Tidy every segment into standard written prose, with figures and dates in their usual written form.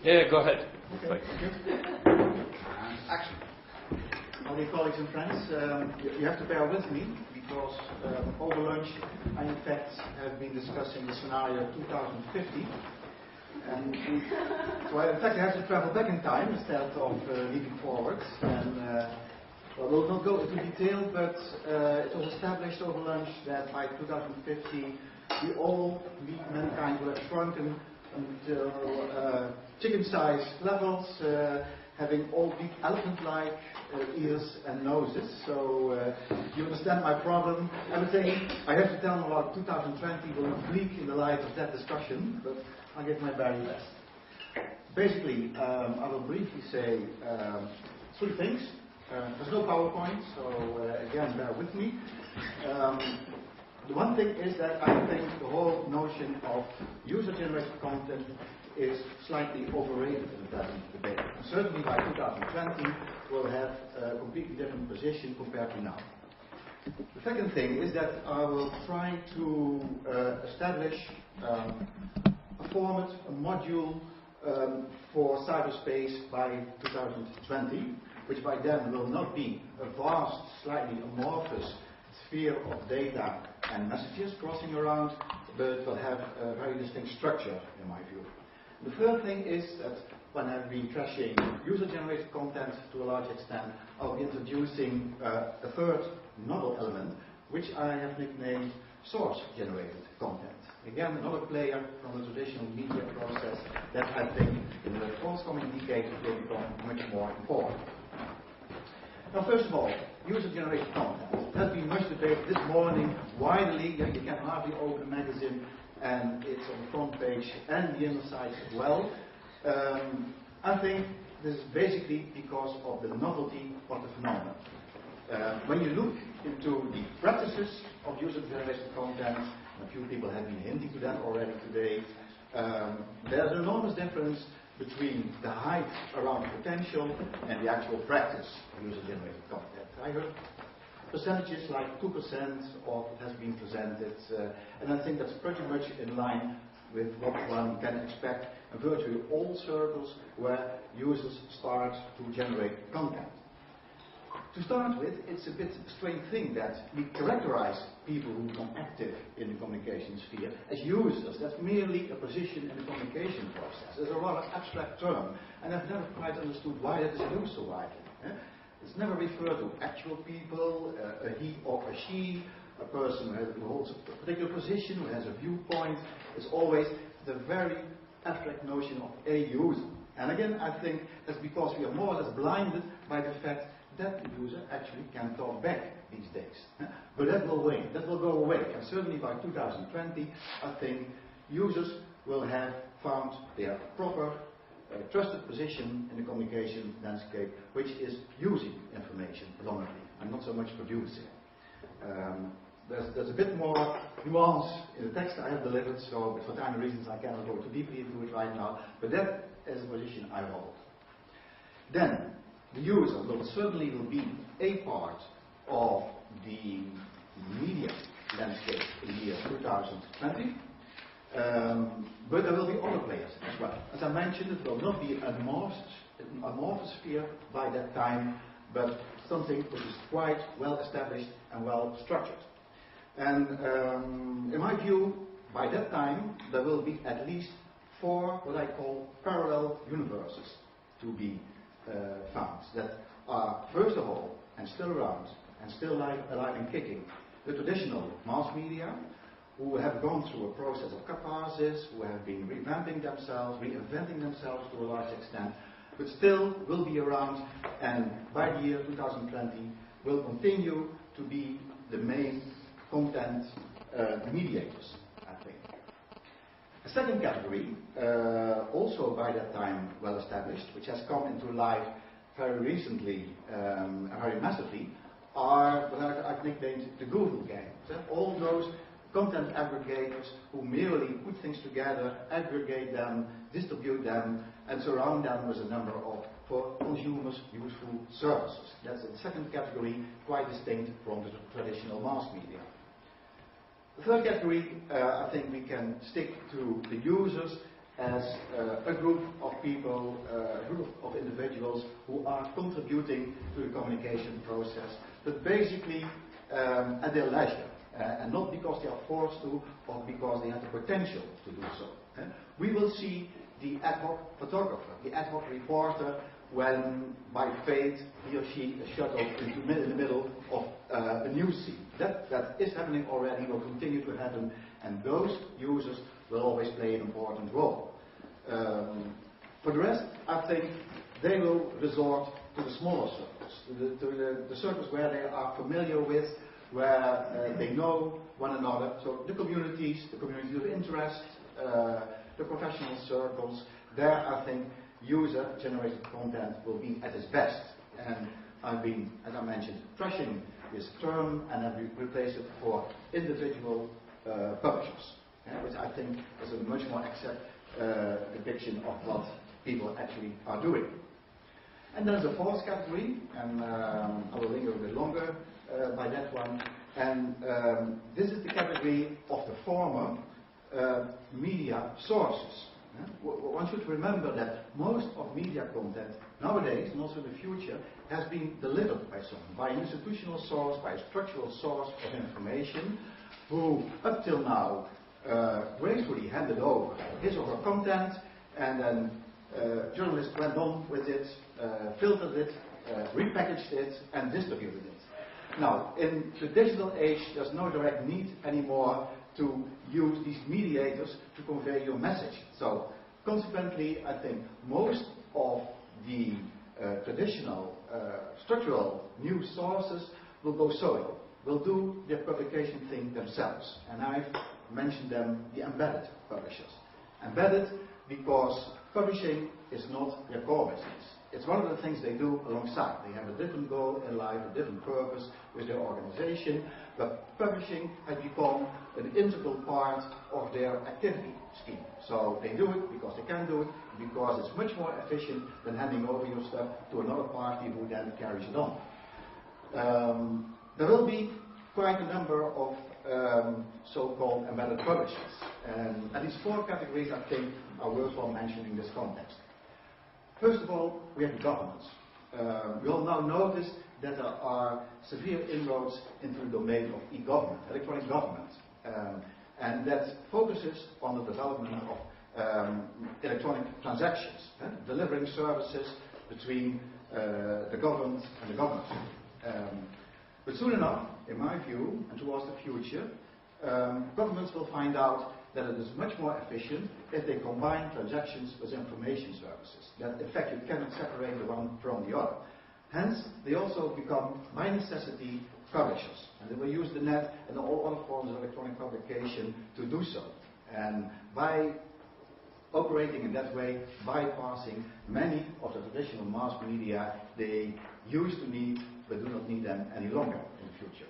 Yeah, go ahead. Okay, thank you. Action. All dear colleagues and friends, you have to bear with me because over lunch I in fact have been discussing the scenario 2050, and so I in fact have to travel back in time instead of leaping forward. And well, we'll not go into detail, but it was established over lunch that by 2050 mankind will have shrunken until chicken-sized levels, having all big elephant-like ears and noses. So you understand my problem. I would say I have to tell them about 2020 will look bleak in the light of that discussion, but I'll give my very best. Basically, I will briefly say three things. There's no PowerPoint, so again, bear with me. The one thing is that I think the whole notion of user-generated content is slightly overrated in the present debate. And certainly by 2020, we'll have a completely different position compared to now. The second thing is that I will try to establish a format, a module for cyberspace by 2020, which by then will not be a vast, slightly amorphous sphere of data and messages crossing around, but will have a very distinct structure, in my view. The third thing is that when I've been trashing user-generated content to a large extent, I'll be introducing a third novel element, which I have nicknamed source-generated content. Again, another player from the traditional media process that I think in the forthcoming decade will become much more important. Now, first of all, user-generated content. There's been much debate this morning, widely. You can hardly open a magazine and it's on the front page and the inner side as well. I think this is basically because of the novelty of the phenomenon. When you look into the practices of user-generated content, a few people have been hinting to that already today, there's an enormous difference between the hype around potential and the actual practice of user-generated content. I heard percentages like 2% of it has been presented, and I think that's pretty much in line with what one can expect in virtually all circles where users start to generate content. To start with, it's a bit a strange thing that we characterize people who become active in the communication sphere as users. That's merely a position in the communication process. It's a rather abstract term, and I've never quite understood why it is used so widely. It's never referred to actual people, a he or a she, a person who holds a particular position, who has a viewpoint. It's always the very abstract notion of a user. And again, I think that's because we are more or less blinded by the fact that the user actually can talk back these days. But that will wane, that will go away. And certainly by 2020, I think users will have found their proper trusted position in the communication landscape, which is using information predominantly and not so much producing. There's a bit more nuance in the text I have delivered, so for time reasons I cannot go too deeply into it right now, but that is the position I hold. Then, the user will certainly be a part of the media landscape in the year 2020, but there will be other players as well. As I mentioned, it will not be an amorphous sphere by that time, but something which is quite well established and well structured. And in my view, by that time, there will be at least 4 what I call parallel universes to be found that are, first of all, and still around, and still alive and kicking, the traditional mass media, who have gone through a process of catharsis, who have been revamping themselves, reinventing themselves to a large extent, but still will be around, and by the year 2020 will continue to be the main content mediators, I think. A second category, also by that time well established, which has come into life very recently, very massively, are what I've nicknamed the Google gang. So all those content aggregators who merely put things together, aggregate them, distribute them, and surround them with a number of, for consumers, useful services. That's the second category, quite distinct from the traditional mass media. The third category, I think we can stick to the users as a group of people, a group of individuals who are contributing to the communication process, but basically at their leisure, and not because they are forced to or because they have the potential to do so. We will see the ad hoc photographer, the ad hoc reporter, when by fate he or she is shuttled in the middle of a news scene. That is happening already, will continue to happen, and those users will always play an important role. For the rest, I think they will resort to the smaller circles, to the circles where they are familiar with, where they know one another. So the communities of interest, the professional circles, there I think user-generated content will be at its best. And I've been, as I mentioned, trashing this term and have replaced it for individual publishers, which I think is a much more exact depiction of what people actually are doing. And there's a fourth category, and I will linger a bit longer by that one. And this is the category of the former media sources. One should remember that most of media content nowadays, and also in the future, has been delivered by someone, by an institutional source, by a structural source of information, who up till now gracefully handed over his or her content, and then journalists went on with it, filtered it, repackaged it, and distributed it. Now, in the digital age, there's no direct need anymore to use these mediators to convey your message. So, consequently, I think most of the traditional structural news sources will go solo, will do their publication thing themselves. And I've mentioned them, the embedded publishers. Embedded because publishing is not their core business. It's one of the things they do alongside. They have a different goal in life, a different purpose with their organization, but publishing has become an integral part of their activity scheme. So they do it because they can do it, because it's much more efficient than handing over your stuff to another party who then carries it on. There will be quite a number of so-called embedded publishers, and these four categories I think are worthwhile mentioning in this context. First of all, we have the governments. We all now notice that there are severe inroads into the domain of e-government, electronic government, and that focuses on the development of electronic transactions, delivering services between the government and the government. But soon enough, in my view, and towards the future, governments will find out that it is much more efficient if they combine transactions with information services. That in fact you cannot separate the one from the other. Hence, they also become, by necessity, publishers. And they will use the net and all other forms of electronic publication to do so. And by operating in that way, bypassing many of the traditional mass media they used to need, but do not need them any longer in the future.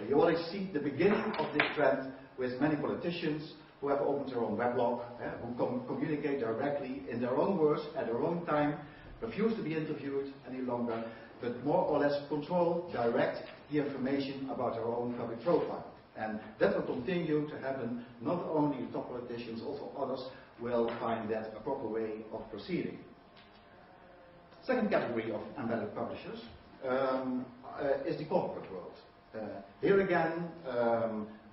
You already see the beginning of this trend with many politicians who have opened their own weblog, who communicate directly in their own words at their own time, refuse to be interviewed any longer, but more or less control, direct the information about their own public profile. And that will continue to happen. Not only the top politicians, also others will find that a proper way of proceeding. Second category of embedded publishers is the corporate world. Here again,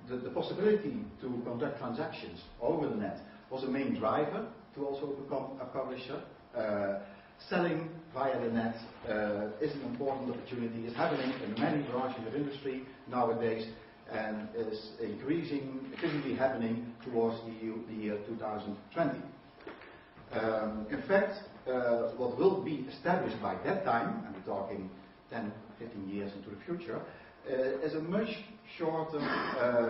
the possibility to conduct transactions over the net was a main driver to also become a publisher. Selling via the net is an important opportunity. It's happening in many branches of industry nowadays and is increasingly happening towards the year 2020. In fact, what will be established by that time, and we're talking 10, 15 years into the future, is a much shorter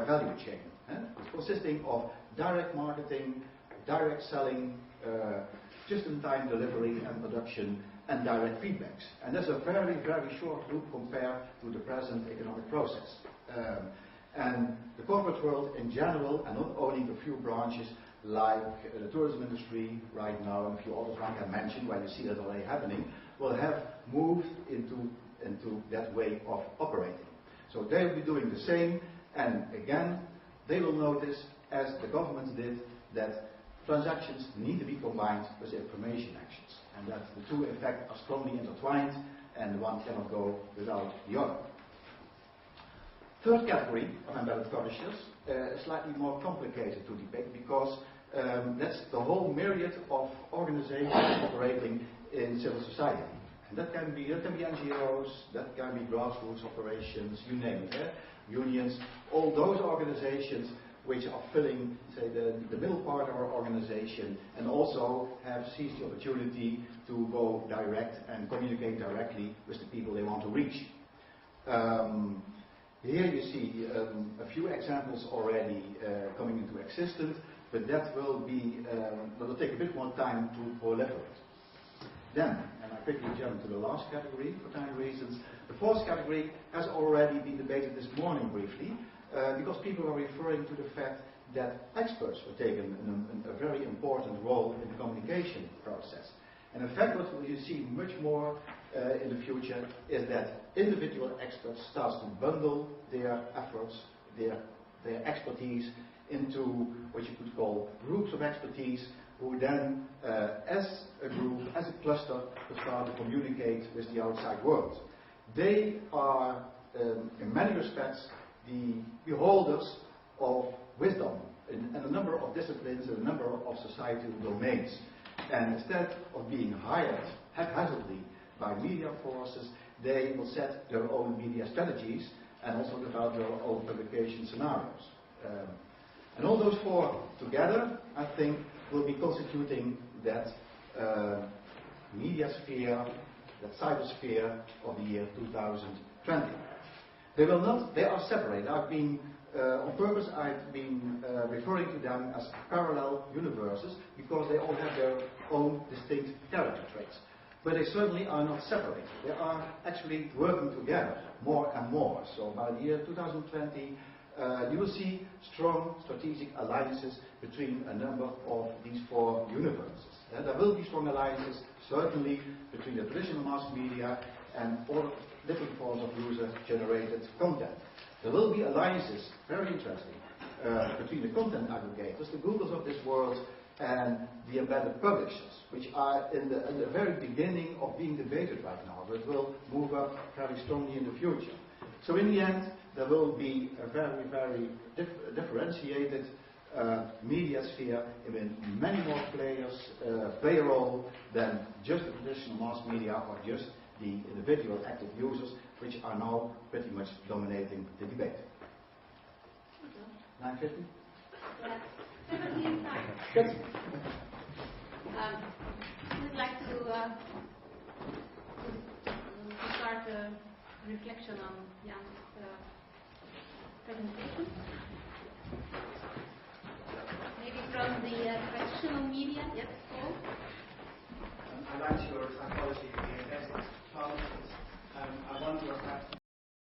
value chain. It's consisting of direct marketing, direct selling, just-in-time delivery and production, and direct feedbacks. And that's a very, very short route compared to the present economic process. And the corporate world in general, and not only the few branches like the tourism industry right now, and a few others one can mention where you see that already happening, will have moved into that way of operating. So they will be doing the same, and again, they will notice, as the governments did, that transactions need to be combined with information actions, and that the two in fact are strongly intertwined, and one cannot go without the other. Third category of embedded publishers is slightly more complicated to depict, because that's the whole myriad of organizations operating in civil society. And that can be NGOs, that can be grassroots operations, you name it, unions, all those organizations which are filling, say, the middle part of our organization, and also have seized the opportunity to go direct and communicate directly with the people they want to reach. Here you see a few examples already coming into existence, but that will take a bit more time to proliferate. Then, and I quickly jump to the last category for time reasons, the fourth category has already been debated this morning briefly, because people are referring to the fact that experts were taking a very important role in the communication process. And in fact, what you see much more in the future is that individual experts start to bundle their efforts, their expertise into what you could call groups of expertise, who then, as a group, as a cluster, will start to communicate with the outside world. They are, in many respects, the beholders of wisdom in a number of disciplines, in a number of societal domains. And instead of being hired haphazardly by media forces, they will set their own media strategies and also develop their own publication scenarios. And all those four together, I think, will be constituting that media sphere, that cybersphere of the year 2020. They are separate. On purpose, I've been referring to them as parallel universes, because they all have their own distinct character traits. But they certainly are not separated. They are actually working together more and more. So by the year 2020, you will see strong strategic alliances between a number of these four universes. There will be strong alliances, certainly, between the traditional mass media and all different forms of user-generated content. There will be alliances, very interesting, between the content aggregators, the Googles of this world, and the embedded publishers, which are in the very beginning of being debated right now, but will move up very strongly in the future. So in the end, there will be a very, very differentiated media sphere in which many more players play a role than just the traditional mass media or just the individual active users, which are now pretty much dominating the debate. 9:50? Yeah, 17 times. Good. We'd like to start a reflection on Jan's presentation. Maybe from the traditional media, yes, Paul?